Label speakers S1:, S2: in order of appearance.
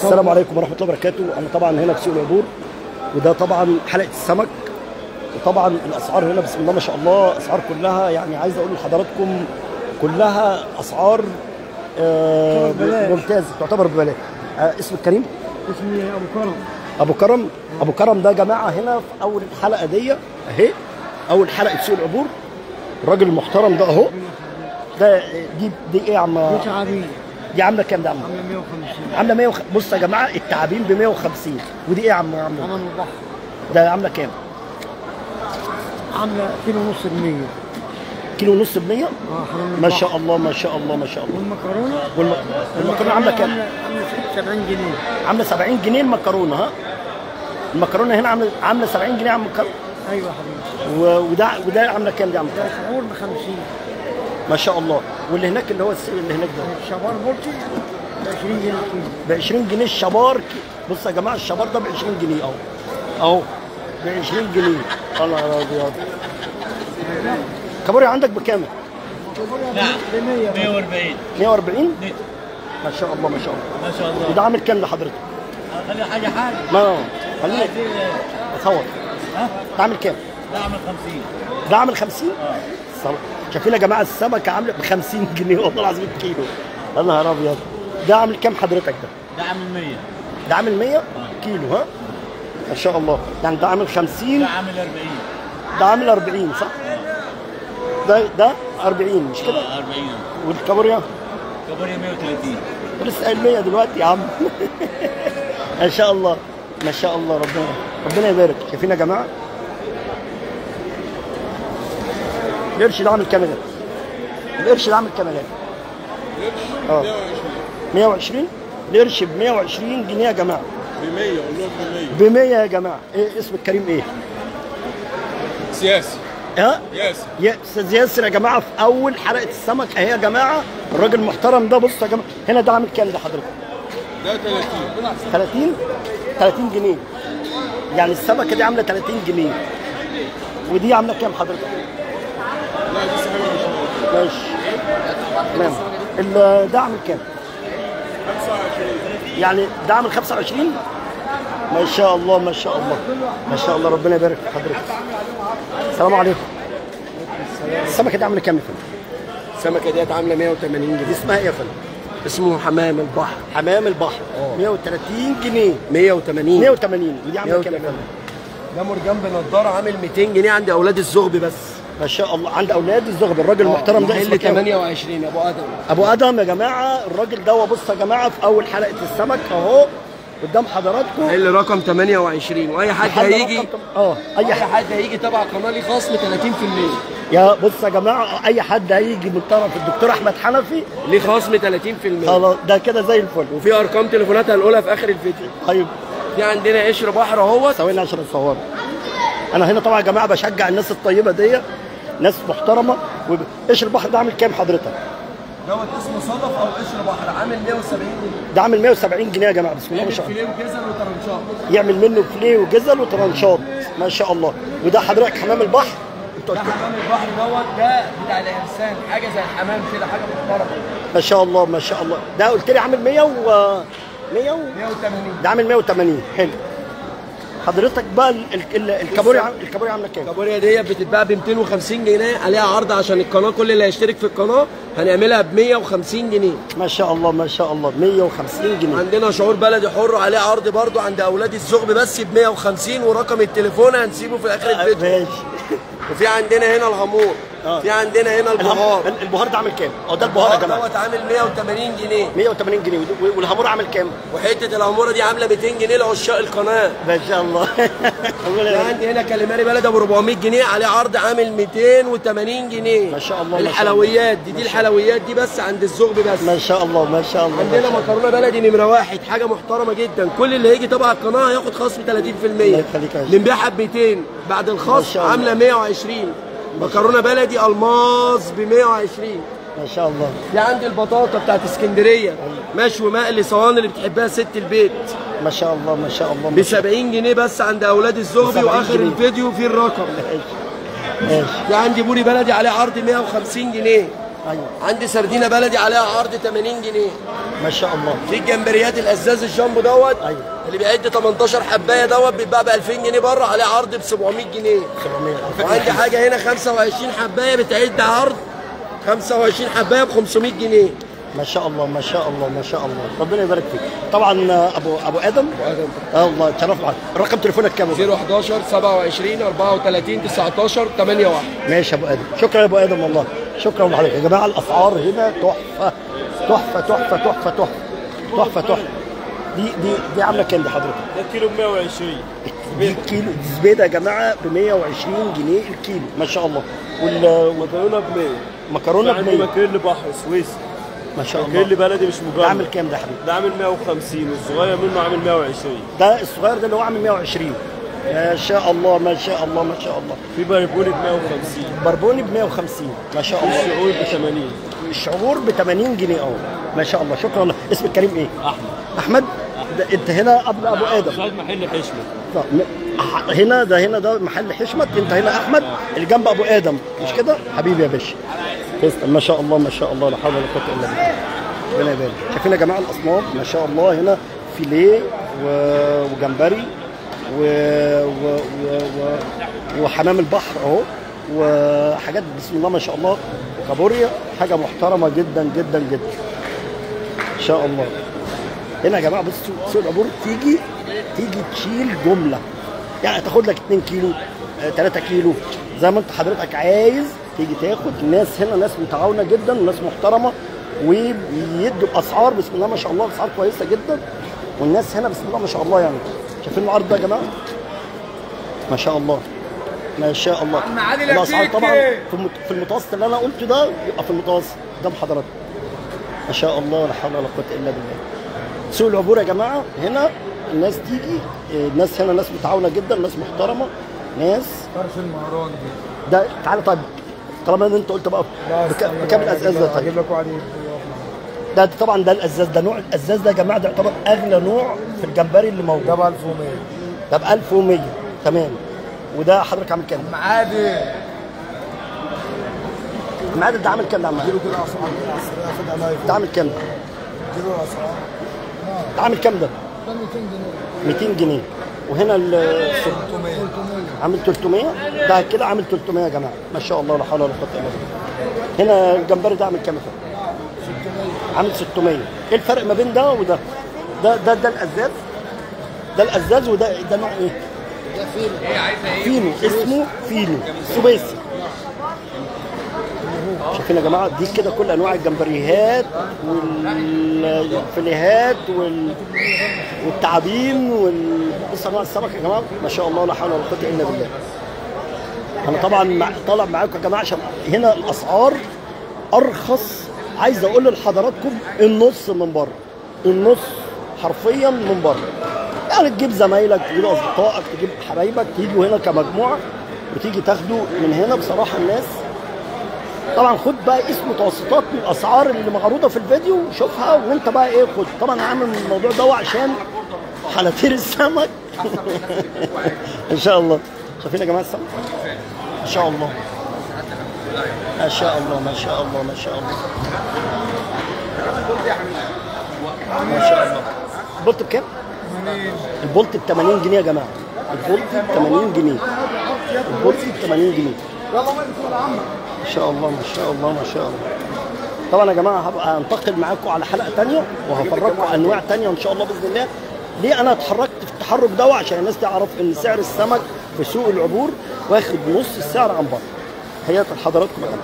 S1: السلام عليكم ورحمه الله وبركاته. انا طبعا هنا في سوق العبور، وده طبعا حلقه السمك. وطبعا الاسعار هنا بسم الله ما شاء الله، اسعار كلها يعني عايز اقول لحضراتكم كلها اسعار ممتازه، تعتبر ببلاش. اسمك كريم؟
S2: اسمي ابو كرم.
S1: ابو كرم. ابو كرم ده يا جماعه هنا في اول الحلقه دي اهي، اول حلقه سوق العبور. الراجل المحترم ده اهو. ده دي ايه يا عم؟
S2: دي تعابين.
S1: دي عامله كام ده يا عم؟
S2: عامله 150.
S1: عامله 100 بص يا جماعه التعابين ب 150. ودي ايه يا عم؟
S2: حمام البحر.
S1: ده عامله كام؟
S2: عامله كيلو ونص ب100.
S1: كيلو ونص ب 100؟
S2: حمام البحر.
S1: ما شاء الله ما شاء الله ما شاء الله.
S2: والمكرونه؟
S1: والمكرونه عامله كام؟
S2: عامله 70 جنيه.
S1: عامله 70 جنيه المكرونه. ها؟ المكرونه هنا عامله 70 جنيه يا عم كرم.
S2: ايوه يا حبيبي.
S1: وده عامله كام دي يا عم
S2: ده
S1: كرم؟
S2: سعور ب 50.
S1: ما شاء الله. واللي هناك اللي هو السيل اللي هناك ده
S2: الشبار بولتي ب 20 جنيه الكيلو.
S1: ب 20 جنيه الشبار. بص يا جماعه الشبار ده ب 20 جنيه اهو. اهو ب 20 جنيه. الله ابيض. كابوريا عندك بكام؟
S2: ب 100.
S3: 140.
S1: 140؟ ما شاء الله ما شاء الله.
S3: ما شاء الله.
S1: وده عامل كام لحضرتك؟
S3: خلي حاجه حاجه.
S1: ما خليني اصور.
S3: ها؟
S1: ده عامل كام؟
S3: ده عامل 50.
S1: ده عامل 50؟ شايفين يا جماعه السمكه عامله ب 50 جنيه والله العظيم الكيلو. يا نهار ابيض. ده عامل كام حضرتك ده؟
S3: ده عامل 100.
S1: ده عامل 100 كيلو. ها؟ ما شاء الله. يعني ده عامل 50.
S3: ده عامل 40.
S1: ده عامل 40 صح؟ ده 40 مش كده؟
S3: 40.
S1: والكابوريا؟
S3: كابوريا 130.
S1: لسه قايل 100 دلوقتي يا عم. ما شاء الله ما شاء الله. ربنا يبارك. شايفين يا جماعه؟ القرش ده عامل كام ده؟ القرش ده عامل كام ده؟ 120. القرش ب 120 جنيه يا جماعه.
S4: ب 100 قول لهم ب 100.
S1: ب 100 يا جماعه. ايه اسمك كريم ايه؟
S4: سياسي.
S1: ها؟
S4: ياسر.
S1: يا استاذ ياسر يا جماعه في اول حلقه السمك اهي يا جماعه. الراجل المحترم ده بص يا جماعه هنا ده عامل كام ده حضرتك؟
S4: ده 30.
S1: 30 جنيه. يعني السمكه دي عامله 30 جنيه. ودي عامله كام حضرتك؟
S4: لا دي سهله مش
S1: ماشي تمام. ده عامل كام؟
S4: 25.
S1: يعني ده عامل 25؟ ما شاء الله ما شاء الله ما شاء الله. ربنا يبارك في حضرتك. السلام عليكم. السمكه دي عامله كام يا فندم؟
S5: السمكه ديت عامله 180
S1: دي
S5: جنيه.
S1: اسمها ايه يا فندم؟
S5: اسمه حمام البحر.
S1: حمام البحر. 130 جنيه.
S5: 180.
S1: 180. ودي عامله كام يا فندم؟
S5: ده مرجان بنضاره عامل 200 جنيه عند اولاد الزغبي بس.
S1: ما شاء الله. عند اولاد الزغبي. الراجل المحترم ده
S5: محل
S1: اسمه
S5: 28 ابو ادم.
S1: ابو ادم يا جماعه. الراجل ده بص يا جماعه في اول حلقه السمك اهو قدام حضراتكم.
S5: محل رقم 28 واي حد
S1: محل
S5: هيجي
S1: رقم اي
S5: اي
S1: حد.
S5: حد هيجي تبع قناه ليه خصم 30%.
S1: يا بص يا جماعه اي حد هيجي من طرف الدكتور احمد حنفي
S5: ليه خصم 30%.
S1: خلاص ده كده زي الفل.
S5: وفي ارقام تليفونات هنقولها في اخر الفيديو.
S1: طيب
S5: في عندنا قشر بحر اهوت.
S1: ثواني عشان اصور. انا هنا طبعا يا جماعه بشجع الناس الطيبه دي، ناس محترمه. قشر البحر ده عامل كام حضرتك؟
S5: دوت اسمه صدف او قشر بحر عامل 170 جنيه.
S1: ده عامل 170 جنيه يا جماعه بسم الله ما شاء الله.
S5: فيليه وجزل وطرنشات.
S1: يعمل منه فيليه وجزل وطرنشات ما شاء الله. وده حضرتك حمام البحر؟ انت
S5: ده
S1: قلت
S5: حمام البحر دوت ده بتاع الانسان حاجه زي الحمام كده حاجه محترمه.
S1: ما شاء الله ما شاء الله. ده قلت لي عامل 100 و
S5: 180.
S1: ده عامل 180. حلو. حضرتك بقى الكابوريا عامله كام؟
S5: الكابوريا ديت بتتباع ب 250 جنيه عليها عرض عشان القناه، كل اللي هيشترك في القناه هنعملها ب 150 جنيه.
S1: ما شاء الله ما شاء الله 150 جنيه.
S5: عندنا شعور بلدي حر عليه عرض برضو عند اولاد الزغب بس ب 150، ورقم التليفون هنسيبه في اخر الفيديو.
S1: ماشي.
S5: وفي عندنا هنا الهامور. في عندنا هنا البهار.
S1: البهار ده عامل كام؟ ده البهار يا جماعه
S5: دوت عامل 180 جنيه.
S1: 180 جنيه. والهامور عامل كام؟
S5: وحته الهاموره دي عامله 200 جنيه لعشاق القناه.
S1: ما شاء الله.
S5: عندي هنا كاليماري بلد ابو 400 جنيه عليه عرض عامل 280 جنيه.
S1: ما شاء الله.
S5: الحلويات دي الحلويات دي بس عند الزغب بس.
S1: ما شاء الله ما شاء الله.
S5: عندنا مكرونه بلدي نمره 1 حاجه محترمه جدا. كل اللي هيجي تبع القناه هياخد خصم 30%.
S1: الله يخليك يا باشا.
S5: بنبيعها ب 200 بعد الخصم عامله 120. مكرونه بلدي الماظ ب 120.
S1: ما شاء الله.
S5: في عندي البطاطا بتاعت اسكندريه مشوي مقلي صواني اللي بتحبها ست البيت
S1: ما شاء الله ما شاء الله.
S5: ب 70 جنيه بس عند اولاد الزغبي. واخر الفيديو في الرقم.
S1: ماشي.
S5: في عندي بوري بلدي عليه عرض 150 جنيه.
S1: ايوه.
S5: عندي سردينه بلدي عليها عرض 80 جنيه.
S1: ما شاء الله.
S5: في الجمبريات الازاز الجامبو دوت،
S1: ايوه
S5: اللي بيعد 18 حبايه دوت بيتباع ب 2000 جنيه بره، عليه عرض ب 700 جنيه.
S1: 700.
S5: وعندي حاجه هنا 25 حبايه بتعد عرض 25 حبايه ب 500 جنيه.
S1: ما شاء الله ما شاء الله ما شاء الله، ربنا يبارك فيك. طبعا ابو ادم الله تشرف معاك. رقم تليفونك كام؟
S5: 011 27 34 19 81.
S1: ماشي يا ابو ادم، شكرا يا ابو ادم والله، شكرا لحضرتك. يا جماعه الاسعار هنا تحفه تحفه تحفه تحفه تحفه تحفه تحفه. دي عامله كام دي حضرتك؟
S4: ده كيلو ب 120.
S1: دي كيلو زبيده يا جماعه ب 120 جنيه الكيلو، ما شاء الله.
S4: مكرونه ب 100.
S1: مكرونه ب 100.
S4: ماكريل بحر سويسي.
S1: ما شاء الله.
S4: ماكريل بلدي مش مجمد.
S1: ده عامل كام ده يا حبيبي؟
S4: ده عامل 150 والصغير منه عامل 120.
S1: ده الصغير ده اللي هو عامل 120. ما شاء الله ما شاء الله ما شاء الله.
S4: في بربوني ب 150.
S1: بربوني ب 150 ما شاء الله.
S4: الشعور ب 80.
S1: الشعور ب 80 جنيه اهو ما شاء الله. شكرا. اسم الكريم ايه؟
S3: احمد.
S1: انت هنا قبل ابو ادم.
S3: شاهد محل حشمه.
S1: هنا ده محل حشمت، انت هنا احمد اللي جنب ابو ادم مش كده؟ حبيبي يا باشا. تسلم. ما شاء الله ما شاء الله، لا حول ولا قوه الا بالله. ربنا يبارك. شايفين يا جماعه الاصناف ما شاء الله، هنا فيليه وجمبري وحمام البحر اهو، وحاجات بسم الله ما شاء الله، وكابوريا، حاجه محترمه جدا جدا جدا ان شاء الله. هنا يا جماعه بصوا سوق العبور، تيجي تشيل جمله، يعني تاخد لك 2 كيلو 3 كيلو زي ما انت حضرتك عايز تيجي تاخد. الناس هنا ناس متعاونه جدا وناس محترمه، وبيدوا باسعار بسم الله ما شاء الله، اسعار كويسه جدا. والناس هنا بسم الله ما شاء الله، يعني شايفين العرض ده يا جماعه ما شاء الله ما شاء الله. الاسعار طبعا في المتوسط اللي انا قلته ده يبقى في المتوسط قدام حضرتك ما شاء الله، لا حول ولا قوه الا بالله. سوق العبور يا جماعه هنا الناس تيجي، الناس هنا ناس متعاونه جدا، ناس محترمه، ناس
S2: فرش المهران دي.
S1: ده تعالى طيب، طالما انت قلت بقى بكام الازاز ده؟ طيب
S2: اجيب لك واحد.
S1: ده طبعا ده الازاز، ده نوع الازاز ده يا جماعه، ده يعتبر اغلى نوع في الجمبري اللي موجود.
S2: ده ب 1100.
S1: ده ب 1100 تمام. وده حضرتك عامل كام؟
S2: معادي.
S1: المعادن ده عامل كام ده يا عم؟
S2: كيلو كده اسعار كده خدها لايف.
S1: ده عامل كام ده؟
S2: كيلو اسعار.
S1: ده عامل كام ده؟
S2: ده 200 جنيه.
S1: 200 جنيه. وهنا
S2: 300.
S1: عامل 300. ده كده عامل 300 يا جماعه ما شاء الله، لا حول ولا قوه الا بالله. هنا الجمبري ده عامل كام؟
S2: 600.
S1: عامل 600. ايه الفرق ما بين ده وده؟ ده الازاز، ده الازاز، وده نوع ايه؟
S2: ده فيلو.
S1: فينو، اسمه فينو سويسي. شايفين يا جماعه دي كده كل انواع الجمبريهات والفيليهات والتعابين بص انواع السمك يا جماعه ما شاء الله، لا حول ولا قوه الا بالله. انا طبعا طالع معاكم يا جماعه عشان هنا الاسعار ارخص. عايز اقول لحضراتكم النص من بره، النص حرفيا من بره. يعني تجيب زمايلك، تجيب اصدقائك، تجيب حبايبك، تيجوا هنا كمجموعه وتيجي تاخدوا من هنا. بصراحه الناس طبعا خد بقى قيس متوسطات من الاسعار اللي معروضه في الفيديو، شوفها وانت بقى ايه خد. طبعا عامل الموضوع ده عشان حناطير السمك ان شاء الله. شايفين يا جماعه السمك ما شاء الله ما شاء الله ما شاء الله ما شاء الله ما شاء الله. البولت بكام؟ البولت ب 80 جنيه يا جماعه. البولت ب 80 جنيه. البولت ب 80 جنيه ما شاء الله ما شاء الله ما شاء الله. طبعا يا جماعه هبقى انتقل معاكم على حلقه ثانيه وهفرجكم انواع ثانيه ان شاء الله باذن الله. ليه انا اتحركت في التحرك ده؟ عشان الناس تعرف ان سعر السمك في سوق العبور واخد نص السعر عن بره. حياة حضراتكم يا جماعه.